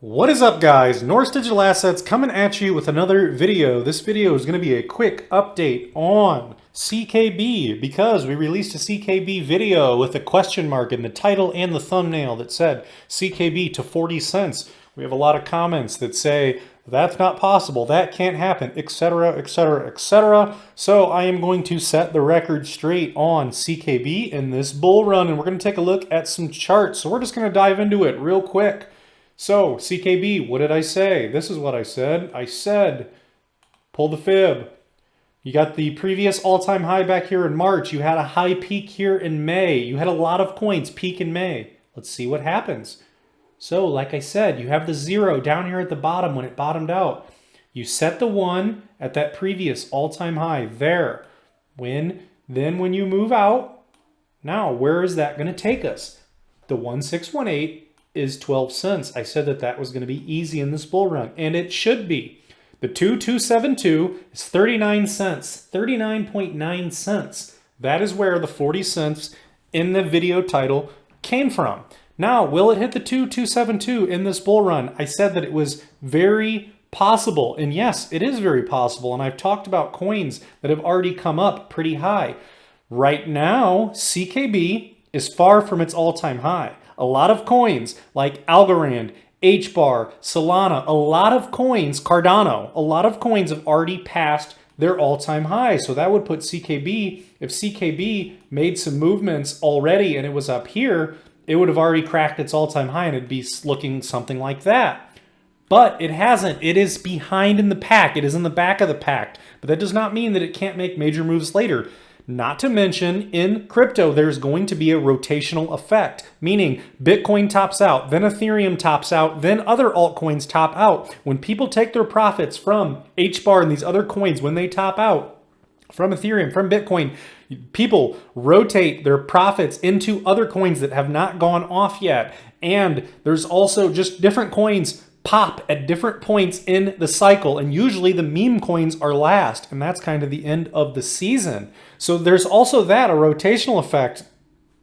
What is up, guys? Norse Digital Assets coming at you with another video. This video is going to be a quick update on CKB because we released a CKB video with a question mark in the title and the thumbnail that said CKB to 40 cents. We have a lot of comments that say that's not possible, that can't happen, etc., etc., etc. So I am going to set the record straight on CKB in this bull run, and we're going to take a look at some charts. So we're just going to dive into it real quick. So, CKB, what did I say? This is what I said. I said, pull the fib. You got the previous all-time high back here in March. You had a high peak here in May. You had a lot of coins peak in May. Let's see what happens. So, like I said, you have the 0 down here at the bottom when it bottomed out. You set the 1 at that previous all-time high there. Then when you move out, now where is that going to take us? The 1618 is 12 cents. I said that that was going to be easy in this bull run, and it should be. The 2272 is 39 cents, 39.9 cents. That is where the 40 cents in the video title came from. Now, will it hit the 2272 in this bull run? I said that it was very possible, and yes, it is very possible, and I've talked about coins that have already come up pretty high. Right now, CKB is far from its all-time high. A lot of coins like Algorand, HBAR, Solana, a lot of coins, Cardano, a lot of coins have already passed their all-time high. So that would put CKB, if CKB made some movements already and it was up here, it would have already cracked its all-time high and it'd be looking something like that. But it hasn't. It is behind in the pack. It is in the back of the pack. But that does not mean that it can't make major moves later. Not to mention, in crypto, there's going to be a rotational effect, meaning Bitcoin tops out, then Ethereum tops out, then other altcoins top out. When people take their profits from HBAR and these other coins, when they top out from Ethereum, from Bitcoin, people rotate their profits into other coins that have not gone off yet. And there's also just different coins pop at different points in the cycle, and usually the meme coins are last, and that's kind of the end of the season. So there's also that, a rotational effect.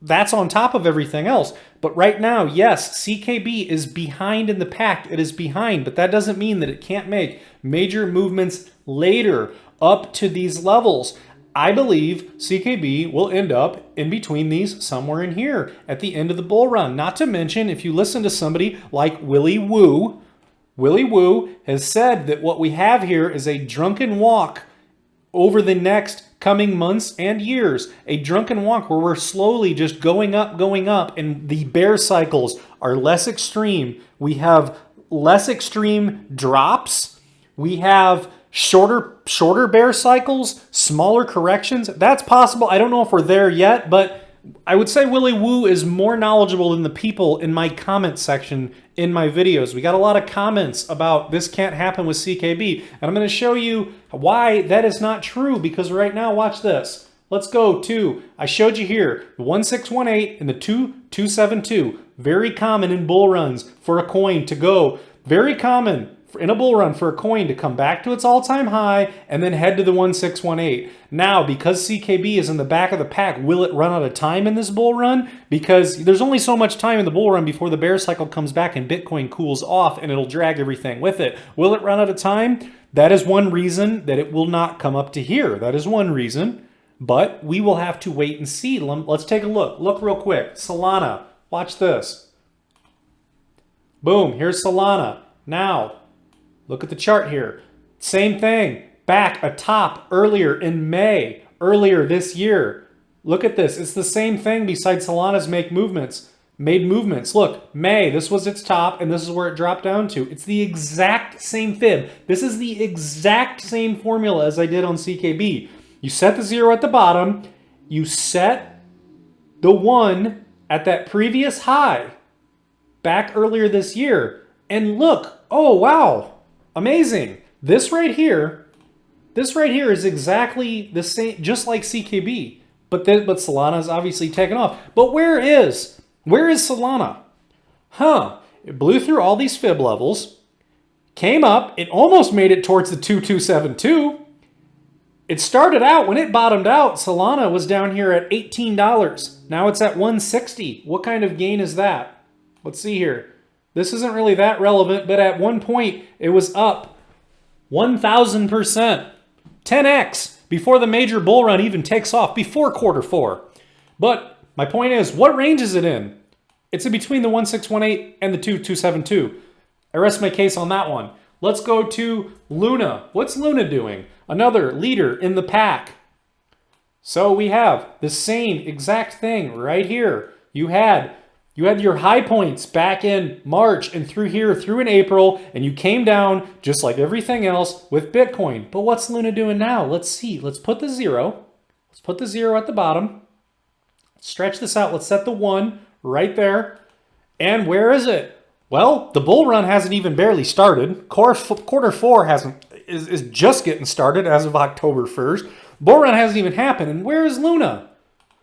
That's on top of everything else. But right now, yes, CKB is behind in the pack. It is behind, but that doesn't mean that it can't make major movements later up to these levels. I believe CKB will end up in between these somewhere in here at the end of the bull run. Not to mention, if you listen to somebody like Willy Woo has said that what we have here is a drunken walk over the next coming months and years. A drunken walk where we're slowly just going up, and the bear cycles are less extreme. We have less extreme drops. We have shorter bear cycles, smaller corrections. That's possible. I don't know if we're there yet, but I would say Willy Woo is more knowledgeable than the people in my comment section in my videos. We got a lot of comments about this can't happen with CKB, and I'm going to show you why that is not true, because right now, watch this. Let's go to, I showed you here, the 1618 and the 2272. Very common in bull runs for a coin to go, very common in a bull run for a coin to come back to its all-time high and then head to the 1618. Now, because CKB is in the back of the pack, will it run out of time in this bull run? Because there's only so much time in the bull run before the bear cycle comes back and Bitcoin cools off and it'll drag everything with it. Will it run out of time? That is one reason that it will not come up to here. That is one reason. But we will have to wait and see. Let's take a look. Look real quick. Solana. Watch this. Boom. Here's Solana. Now, look at the chart here. Same thing. Back atop earlier in May, earlier this year. Look at this. It's the same thing besides Solana's made movements. Look, May, this was its top, and this is where it dropped down to. It's the exact same fib. This is the exact same formula as I did on CKB. You set the 0 at the bottom. You set the 1 at that previous high back earlier this year. And look, oh, wow. Amazing. This right here is exactly the same, just like CKB, but Solana is obviously taken off. But where is Solana? It blew through all these fib levels, came up, it almost made it towards the 2272. It started out, when it bottomed out, Solana was down here at $18. Now it's at $160. What kind of gain is that? Let's see here. This isn't really that relevant, but at one point it was up 1,000%, 10x before the major bull run even takes off, before Q4. But my point is, what range is it in? It's in between the 1618 and the 2272. I rest my case on that one. Let's go to Luna. What's Luna doing? Another leader in the pack. So we have the same exact thing right here. You had your high points back in March and through here, through in April, and you came down just like everything else with Bitcoin. But what's Luna doing now? Let's see. Let's put the zero. Let's put the zero at the bottom. Stretch this out. Let's set the 1 right there. And where is it? Well, the bull run hasn't even barely started. Q4 is just getting started as of October 1st. Bull run hasn't even happened. And where is Luna?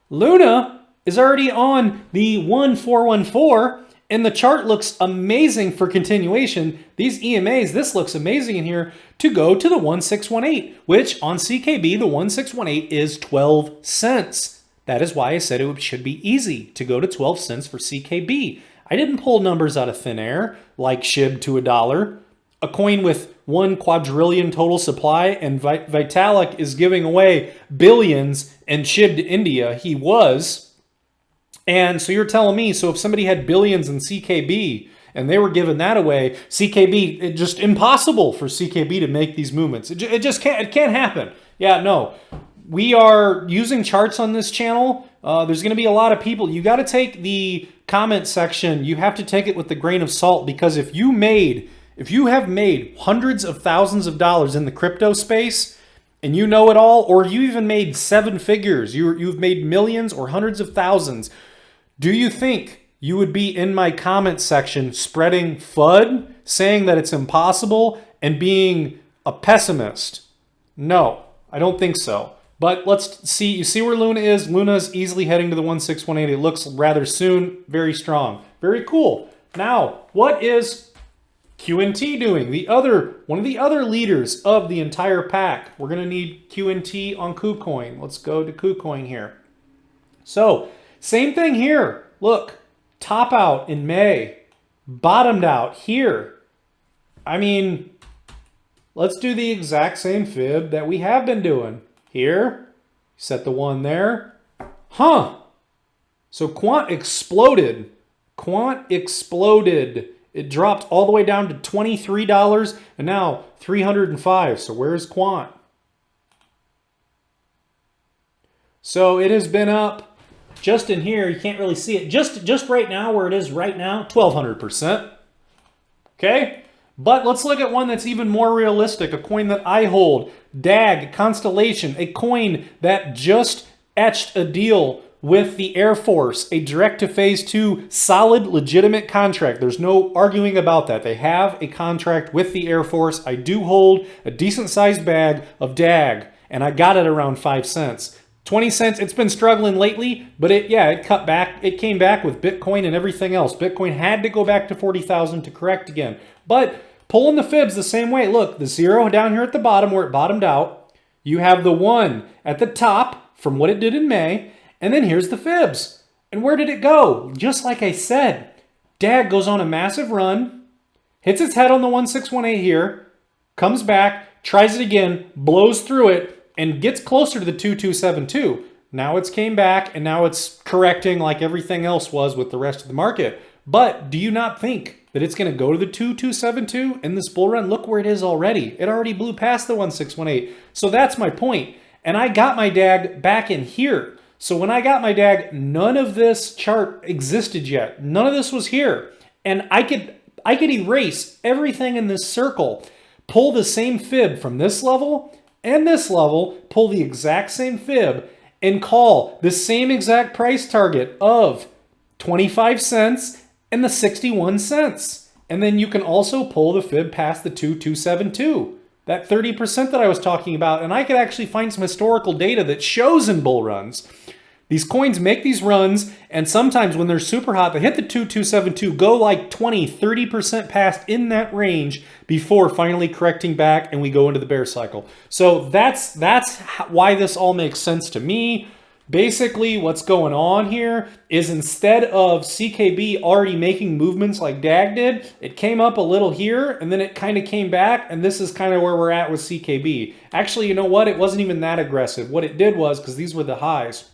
Luna is already on the 1414, and the chart looks amazing for continuation. These EMAs, this looks amazing in here to go to the 1618, which on CKB, the 1618 is 12 cents. That is why I said it should be easy to go to 12 cents for CKB. I didn't pull numbers out of thin air like SHIB to $1. A coin with 1 quadrillion total supply, and Vitalik is giving away billions and SHIB to India. He was. And so you're telling me, so if somebody had billions in CKB and they were giving that away, CKB, it's just impossible for CKB to make these movements. It just can't, it can't happen. Yeah, no. We are using charts on this channel. There's going to be a lot of people. You got to take the comment section. You have to take it with a grain of salt, because if you have made hundreds of thousands of dollars in the crypto space and you know it all, or you even made 7 figures, you've made millions or hundreds of thousands, do you think you would be in my comment section spreading FUD, saying that it's impossible, and being a pessimist? No, I don't think so. But let's see, you see where Luna is? Luna's easily heading to the 1618. It looks rather soon, very strong. Very cool. Now, what is QNT doing? One of the other leaders of the entire pack. We're gonna need QNT on KuCoin. Let's go to KuCoin here. So, same thing here. Look, top out in May, bottomed out here. I mean, let's do the exact same fib that we have been doing. Here, set the 1 there. Huh. So Quant exploded. Quant exploded. It dropped all the way down to $23 and now $305. So where's Quant? So it has been up just in here. You can't really see it. Just right now, where it is right now, 1,200%. Okay? But let's look at one that's even more realistic, a coin that I hold, DAG, Constellation, a coin that just etched a deal with the Air Force, a direct to phase 2 solid, legitimate contract. There's no arguing about that. They have a contract with the Air Force. I do hold a decent sized bag of DAG, and I got it around 5 cents. 20 cents, it's been struggling lately, but it cut back. It came back with Bitcoin and everything else. Bitcoin had to go back to 40,000 to correct again. But pulling the fibs the same way. Look, the 0 down here at the bottom where it bottomed out. You have the 1 at the top from what it did in May. And then here's the fibs. And where did it go? Just like I said, DAG goes on a massive run, hits its head on the 1618 here, comes back, tries it again, blows through it, and gets closer to the 2272. Now it's came back, and now it's correcting like everything else was with the rest of the market. But do you not think that it's going to go to the 2272 in this bull run? Look where it is already. It already blew past the 1618. So that's my point. And I got my DAG back in here. So when I got my DAG, none of this chart existed yet. None of this was here. And I could erase everything in this circle, pull the same fib from this level and this level, pull the exact same fib, and call the same exact price target of 25 cents and the 61 cents. And then you can also pull the fib past the 2272, that 30% that I was talking about. And I could actually find some historical data that shows in bull runs, these coins make these runs, and sometimes when they're super hot, they hit the 2272, go like 20, 30% past in that range before finally correcting back, and we go into the bear cycle. So that's why this all makes sense to me. Basically, what's going on here is instead of CKB already making movements like DAG did, it came up a little here and then it kind of came back, and this is kind of where we're at with CKB. Actually, you know what? It wasn't even that aggressive. What it did was, because these were the highs,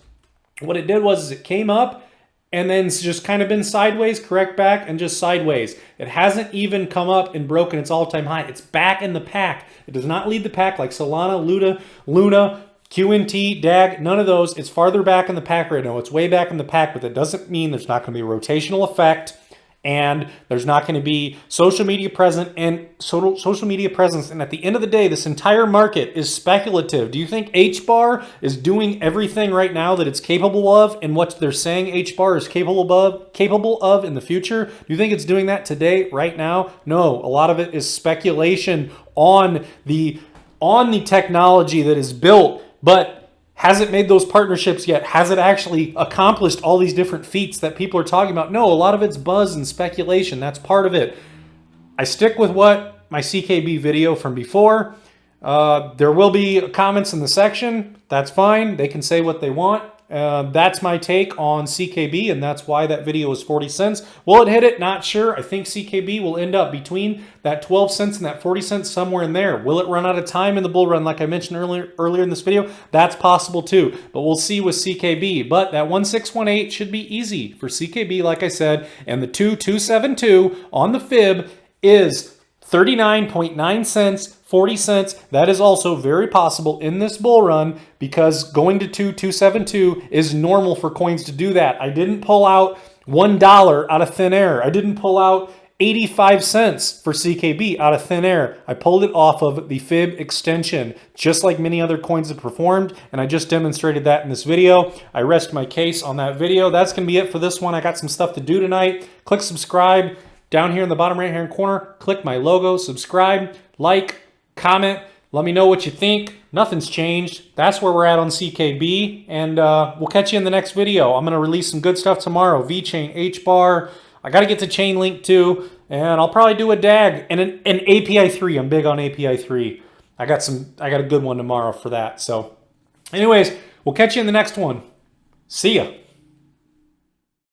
what it did was it came up and then it's just kind of been sideways, correct back, and just sideways. It hasn't even come up and broken its all-time high. It's back in the pack. It does not lead the pack like Solana, Luna, QNT, DAG, none of those. It's farther back in the pack right now. It's way back in the pack, but that doesn't mean there's not going to be a rotational effect, and there's not going to be social media presence. And at the end of the day, this entire market is speculative. Do you think HBAR is doing everything right now that it's capable of, and what they're saying HBAR is capable of in the future? Do you think it's doing that today, right now? No, a lot of it is speculation on the technology that is built. But has it made those partnerships yet? Has it actually accomplished all these different feats that people are talking about? No, a lot of it's buzz and speculation. That's part of it. I stick with what my CKB video from before. There will be comments in the section. That's fine. They can say what they want. That's my take on CKB, and that's why that video is 40 cents. Will it hit it? Not sure. I think CKB will end up between that 12 cents and that 40 cents, somewhere in there. Will it run out of time in the bull run like I mentioned earlier in this video? That's possible too, but we'll see with CKB. But that 1618 should be easy for CKB, like I said, and the 2272 on the fib is 39.9 cents, 40 cents. That is also very possible in this bull run, because going to 2272 is normal for coins to do that. I didn't pull out $1 out of thin air. I didn't pull out 85 cents for CKB out of thin air. I pulled it off of the fib extension, just like many other coins have performed, and I just demonstrated that in this video. I rest my case on that video. That's going to be it for this one. I got some stuff to do tonight. Click subscribe. Down here in the bottom right hand corner, click my logo, subscribe, like, comment, let me know what you think. Nothing's changed. That's where we're at on CKB, and we'll catch you in the next video. I'm going to release some good stuff tomorrow. VChain, HBAR. I got to get to Chainlink too, and I'll probably do a DAG and an API 3. I'm big on API 3. I got a good one tomorrow for that. So anyways, we'll catch you in the next one. See ya.